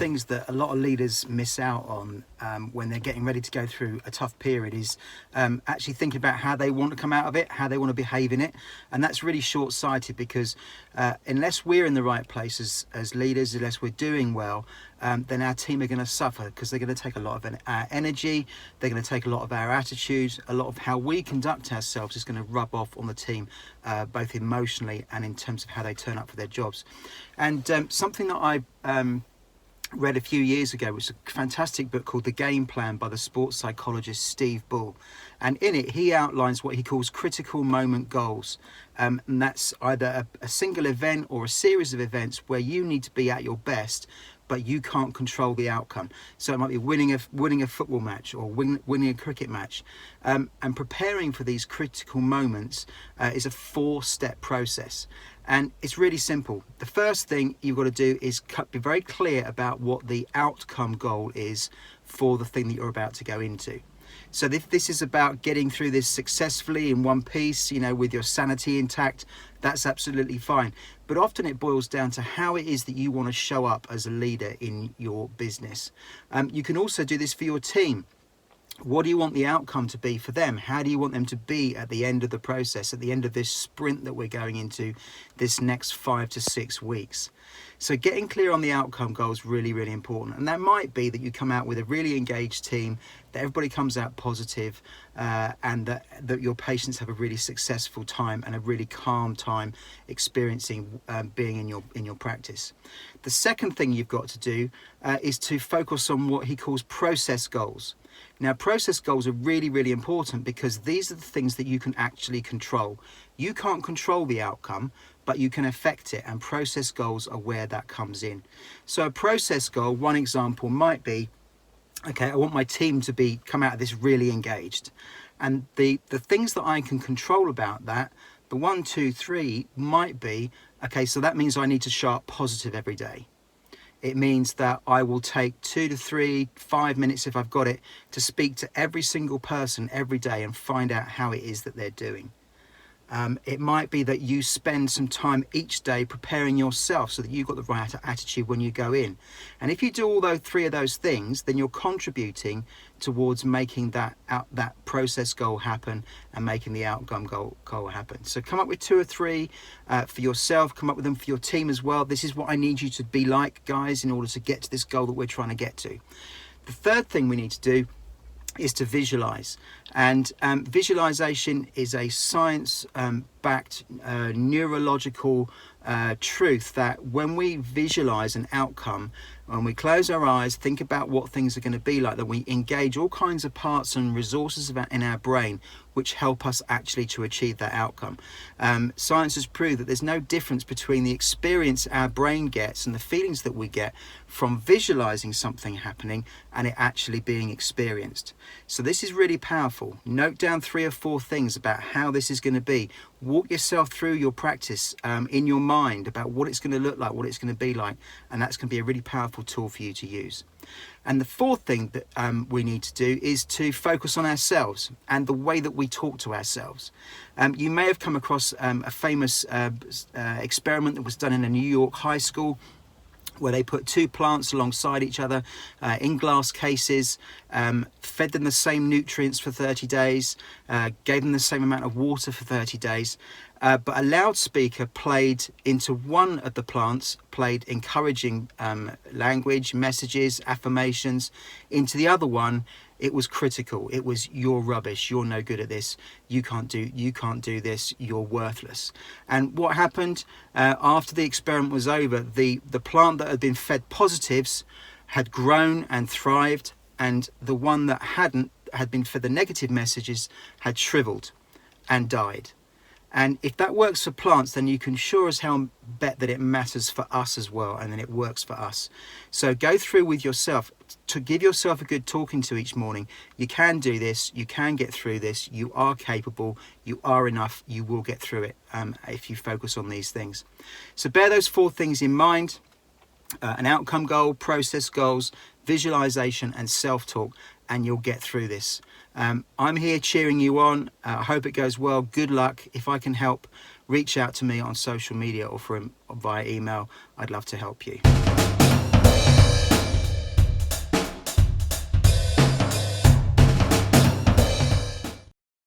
things that a lot of leaders miss out on when they're getting ready to go through a tough period is actually thinking about how they want to come out of it, how they want to behave in it. And that's really short-sighted, because unless we're in the right place as leaders, unless we're doing well, then our team are going to suffer, because they're going to take a lot of our energy, they're going to take a lot of our attitude, a lot of how we conduct ourselves is going to rub off on the team, both emotionally and in terms of how they turn up for their jobs. And something that I read a few years ago was a fantastic book called The Game Plan by the sports psychologist Steve Bull. And in it, he outlines what he calls critical moment goals. And that's either a single event or a series of events where you need to be at your best, but you can't control the outcome. So it might be winning a football match, or winning a cricket match. And preparing for these critical moments is a 4-step process. And it's really simple. The first thing you've got to do is be very clear about what the outcome goal is for the thing that you're about to go into. So if this is about getting through this successfully in one piece, with your sanity intact, that's absolutely fine. But often it boils down to how it is that you want to show up as a leader in your business. You can also do this for your team. What do you want the outcome to be for them? How do you want them to be at the end of the process, at the end of this sprint that we're going into this next 5 to 6 weeks? So getting clear on the outcome goal is really, really important. And that might be that you come out with a really engaged team, that everybody comes out positive, and that your patients have a really successful time and a really calm time experiencing being in your practice. The second thing you've got to do is to focus on what he calls process goals. Now, process goals are really, really important, because these are the things that you can actually control. You can't control the outcome, but you can affect it, and process goals are where that comes in. So a process goal, one example might be, okay, I want my team to come out of this really engaged. And the things that I can control about that, the 1, 2, 3 might be, okay, so that means I need to show up positive every day. It means that I will take 2 to 3, 5 minutes if I've got it, to speak to every single person every day and find out how it is that they're doing. It might be that you spend some time each day preparing yourself so that you've got the right attitude when you go in. And if you do all those 3 of those things, then you're contributing towards making that process goal happen and making the outcome goal happen. So come up with 2 or 3 for yourself, come up with them for your team as well. This is what I need you to be like, guys, in order to get to this goal that we're trying to get to. The third thing we need to do is to visualize. And visualization is a science-backed neurological truth that when we visualize an outcome, when we close our eyes, think about what things are going to be like, that we engage all kinds of parts and resources in our brain which help us actually to achieve that outcome. Science has proved that there's no difference between the experience our brain gets and the feelings that we get from visualizing something happening and it actually being experienced. So this is really powerful. Note down 3 or 4 things about how this is going to be. Walk yourself through your practice in your mind about what it's going to look like, what it's going to be like, and that's going to be a really powerful tool for you to use. And the fourth thing that we need to do is to focus on ourselves and the way that we talk to ourselves. You may have come across a famous experiment that was done in a New York high school, where they put 2 plants alongside each other in glass cases, fed them the same nutrients for 30 days, gave them the same amount of water for 30 days, but a loudspeaker played into one of the plants, played encouraging language, messages, affirmations. Into the other one, it was critical. It was, you're rubbish, you're no good at this, you can't do this, you're worthless. And what happened after the experiment was over, the plant that had been fed positives had grown and thrived, and the one that had been fed the negative messages had shriveled and died. And if that works for plants, then you can sure as hell bet that it matters for us as well, and then it works for us. So go through with yourself to give yourself a good talking to each morning. You can do this, you can get through this, you are capable, you are enough, you will get through it if you focus on these things. So bear those 4 things in mind: an outcome goal, process goals, visualization and self-talk, and you'll get through this. I'm here cheering you on. I hope it goes well. Good luck. If I can help, reach out to me on social media or via email. I'd love to help you.